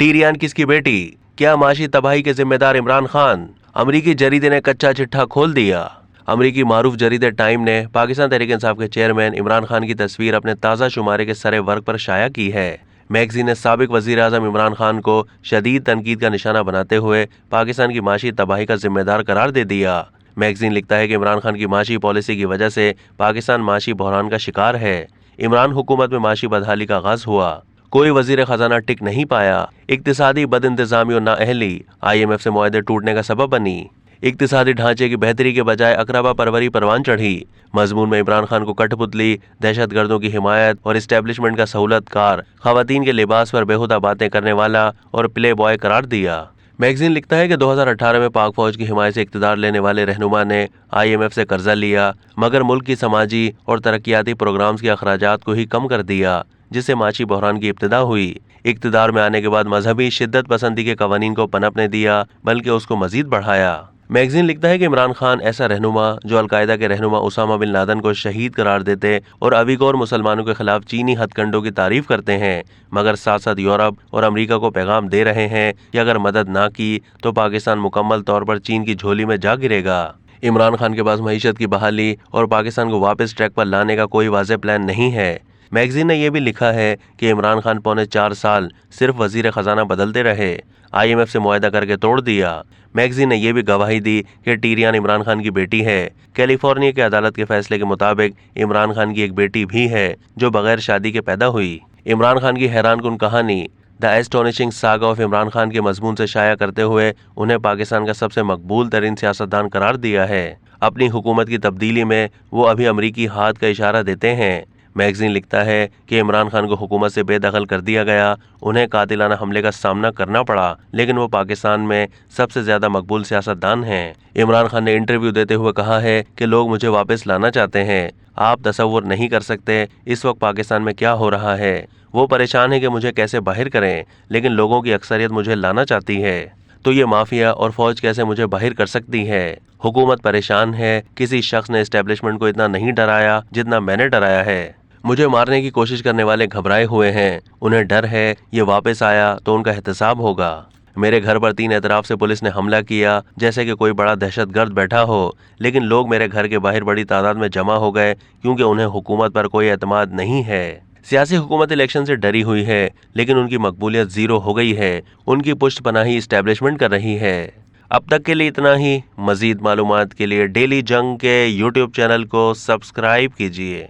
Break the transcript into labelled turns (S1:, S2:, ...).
S1: टीरियान किसकी बेटी? क्या माशी तबाही के जिम्मेदार इमरान खान? अमरीकी जरीदे ने कच्चा चिट्ठा खोल दिया। अमरीकी मारूफ जरीदे टाइम ने पाकिस्तान तहरीक इंसाफ के चेयरमैन इमरान खान की तस्वीर अपने ताज़ा शुमारे के सरे वर्क पर शाया की है। मैगजीन ने साबिक वजीर आज़म इमरान खान को शदीद तनकीद का निशाना बनाते हुए पाकिस्तान की माशी तबाही का जिम्मेदार करार दे दिया। मैगजीन लिखता है कि इमरान खान की माशी पॉलिसी की वजह से पाकिस्तान माशी बहरान का शिकार है। इमरान हुकूमत में माशी बदहाली का आगाज हुआ, कोई वजीर खजाना टिक नहीं पाया। इक्तिसादी बदइंतजामी और नाअहली IMF से मुआहदे टूटने का सबब बनी। इक्तिसादी ढांचे की बेहतरी के बजाय अकरबा परवरी परवान चढ़ी। मजमून में इमरान खान को कठपुतली, दहशत गर्दों की हिमायत और इस्टेब्लिशमेंट का सहूलतकार, खवातीन के लिबास पर बेहुदा बातें करने वाला और प्ले बॉय करार दिया। मैगजीन लिखता है कि 2018 में पाक फौज की हिमायत से इक्तदार लेने वाले रहनुमा ने IMF से कर्जा लिया, मगर मुल्क की समाजी और तरक्याती प्रोग्राम्स के अखराजात को ही कम कर दिया, जिससे माशी बहरान की इब्तिदा हुई। इक्तदार में आने के बाद मजहबी शिद्दत पसंदी के कवानीन को पनपने दिया, बल्कि उसको मजीद बढ़ाया। मैगजीन लिखता है कि इमरान खान ऐसा रहनुमा जो अलकायदा के रहनुमा उसामा बिन लादेन को शहीद करार देते और अवीगोर मुसलमानों के खिलाफ चीनी हथकंडों की तारीफ करते हैं, मगर साथ साथ यूरोप और अमेरिका को पैगाम दे रहे हैं कि अगर मदद ना की तो पाकिस्तान मुकम्मल तौर पर चीन की झोली में जा गिरेगा। इमरान खान के पास मईशत की बहाली और पाकिस्तान को वापस ट्रैक पर लाने का कोई वाज़ेह प्लान नहीं है। मैगजीन ने यह भी लिखा है कि इमरान खान पौने 4 साल सिर्फ वजीर खजाना बदलते रहे, IMF से मुआहदा करके तोड़ दिया। मैगजीन ने यह भी गवाही दी कि टीरियान इमरान खान की बेटी है। कैलिफोर्निया की अदालत के फैसले के मुताबिक इमरान खान की एक बेटी भी है जो बगैर शादी के पैदा हुई। इमरान खान की हैरानकुन कहानी the astonishing saga of Imran Khan के मजमून से शाया करते हुए उन्हें पाकिस्तान का सबसे मकबूल तरीन सियासतदान करार दिया है। अपनी हुकूमत की तब्दीली में वो अभी अमरीकी हाथ का इशारा देते हैं। मैगजीन लिखता है कि इमरान खान को हुकूमत से बेदखल कर दिया गया, उन्हें कातिलाना हमले का सामना करना पड़ा, लेकिन वो पाकिस्तान में सबसे ज्यादा मकबूल सियासतदान हैं। इमरान खान ने इंटरव्यू देते हुए कहा है कि लोग मुझे वापस लाना चाहते हैं। आप तसव्वुर नहीं कर सकते इस वक्त पाकिस्तान में क्या हो रहा है। वो परेशान है कि मुझे कैसे बाहर करें, लेकिन लोगों की अक्सरियत मुझे लाना चाहती है, तो ये माफिया और फौज कैसे मुझे बाहर कर सकती है। हुकूमत परेशान है, किसी शख्स ने एस्टेब्लिशमेंट को इतना नहीं डराया जितना मैंने डराया है। मुझे मारने की कोशिश करने वाले घबराए हुए हैं, उन्हें डर है ये वापस आया तो उनका एहतसाब होगा। मेरे घर पर 3 एतराफ से पुलिस ने हमला किया जैसे कि कोई बड़ा दहशतगर्द बैठा हो, लेकिन लोग मेरे घर के बाहर बड़ी तादाद में जमा हो गए क्योंकि उन्हें हुकूमत पर कोई एतमाद नहीं है। सियासी हुकूमत इलेक्शन से डरी हुई है, लेकिन उनकी मकबूलियत जीरो हो गई है। उनकी पुष्ट पनाही इस्टेब्लिशमेंट कर रही है। अब तक के लिए इतना ही। मजीद मालूमात के लिए डेली जंग के YouTube चैनल को सब्सक्राइब कीजिए।